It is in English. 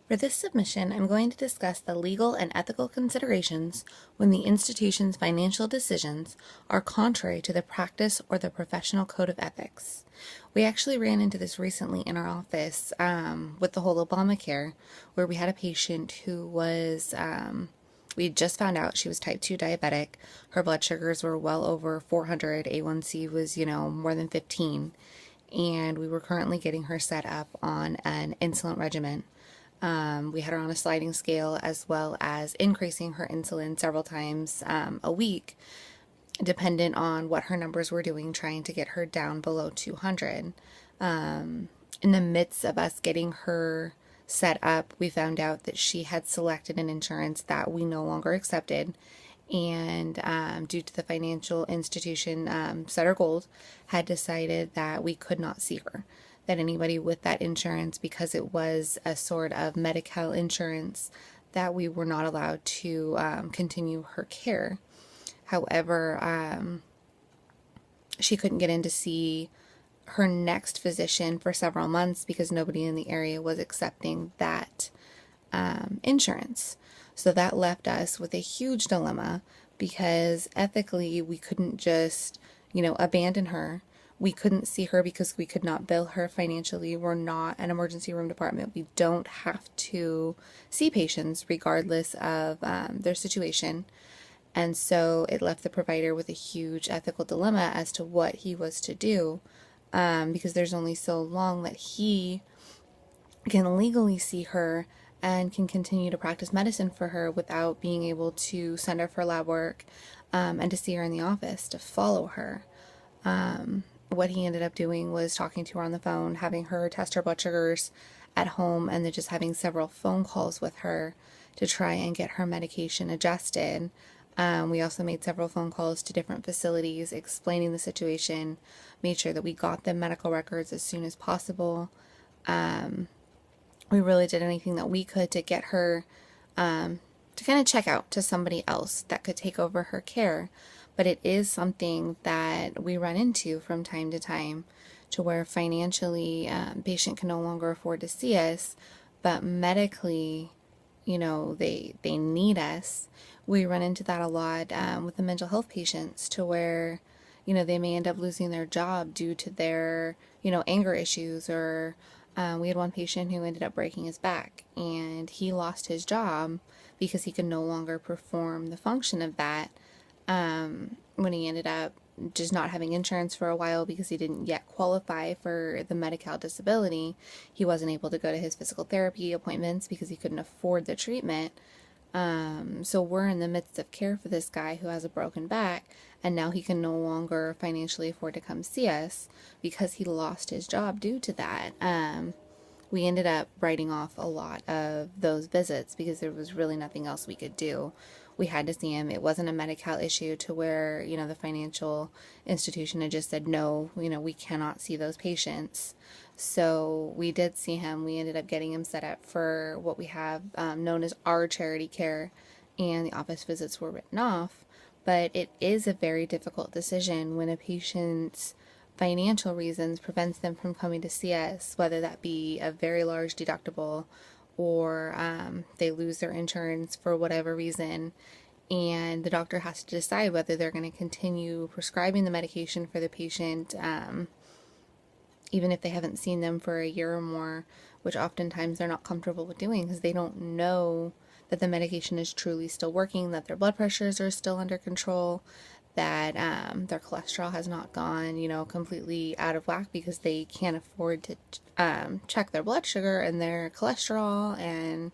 For this submission, I'm going to discuss the legal and ethical considerations when the institution's financial decisions are contrary to the practice or the professional code of ethics. We actually ran into this recently in our office with the whole Obamacare, where we had a patient who was, we just found out she was type 2 diabetic. Her blood sugars were well over 400, A1C was, more than 15, and we were currently getting her set up on an insulin regimen. We had her on a sliding scale as well as increasing her insulin several times a week, dependent on what her numbers were doing, trying to get her down below 200. In the midst of us getting her set up, we found out that she had selected an insurance that we no longer accepted. And due to the financial institution, Sutter Gold had decided that we could not see her, that anybody with that insurance, because it was a sort of Medi-Cal insurance, that we were not allowed to continue her care. However, she couldn't get in to see her next physician for several months because nobody in the area was accepting that insurance. So that left us with a huge dilemma because ethically we couldn't just, abandon her. We couldn't see her because we could not bill her financially. We're not an emergency room department. We don't have to see patients regardless of their situation. And so it left the provider with a huge ethical dilemma as to what he was to do, because there's only so long that he can legally see her and can continue to practice medicine for her without being able to send her for lab work and to see her in the office, to follow her. What he ended up doing was talking to her on the phone, having her test her blood sugars at home, and then just having several phone calls with her to try and get her medication adjusted. We also made several phone calls to different facilities explaining the situation, made sure that we got them medical records as soon as possible. We really did anything that we could to get her to kind of check out to somebody else that could take over her care. But it is something that we run into from time to time, to where financially patient can no longer afford to see us, but medically, they need us. We run into that a lot with the mental health patients, to where, they may end up losing their job due to their, anger issues, or we had one patient who ended up breaking his back, and he lost his job because he could no longer perform the function of that when he ended up just not having insurance for a while because he didn't yet qualify for the Medi-Cal disability. He wasn't able to go to his physical therapy appointments because he couldn't afford the treatment. So we're in the midst of care for this guy who has a broken back, and now he can no longer financially afford to come see us because he lost his job due to that. We ended up writing off a lot of those visits because there was really nothing else we could do. We had to see him. It wasn't a Medi-Cal issue to where, the financial institution had just said, no, we cannot see those patients. So we did see him. We ended up getting him set up for what we have known as our charity care, and the office visits were written off. But it is a very difficult decision when a patient's financial reasons prevents them from coming to see us, whether that be a very large deductible or they lose their insurance for whatever reason, and the doctor has to decide whether they're going to continue prescribing the medication for the patient, even if they haven't seen them for a year or more, which oftentimes they're not comfortable with doing because they don't know that the medication is truly still working, that their blood pressures are still under control, that their cholesterol has not gone, completely out of whack because they can't afford to check their blood sugar and their cholesterol. And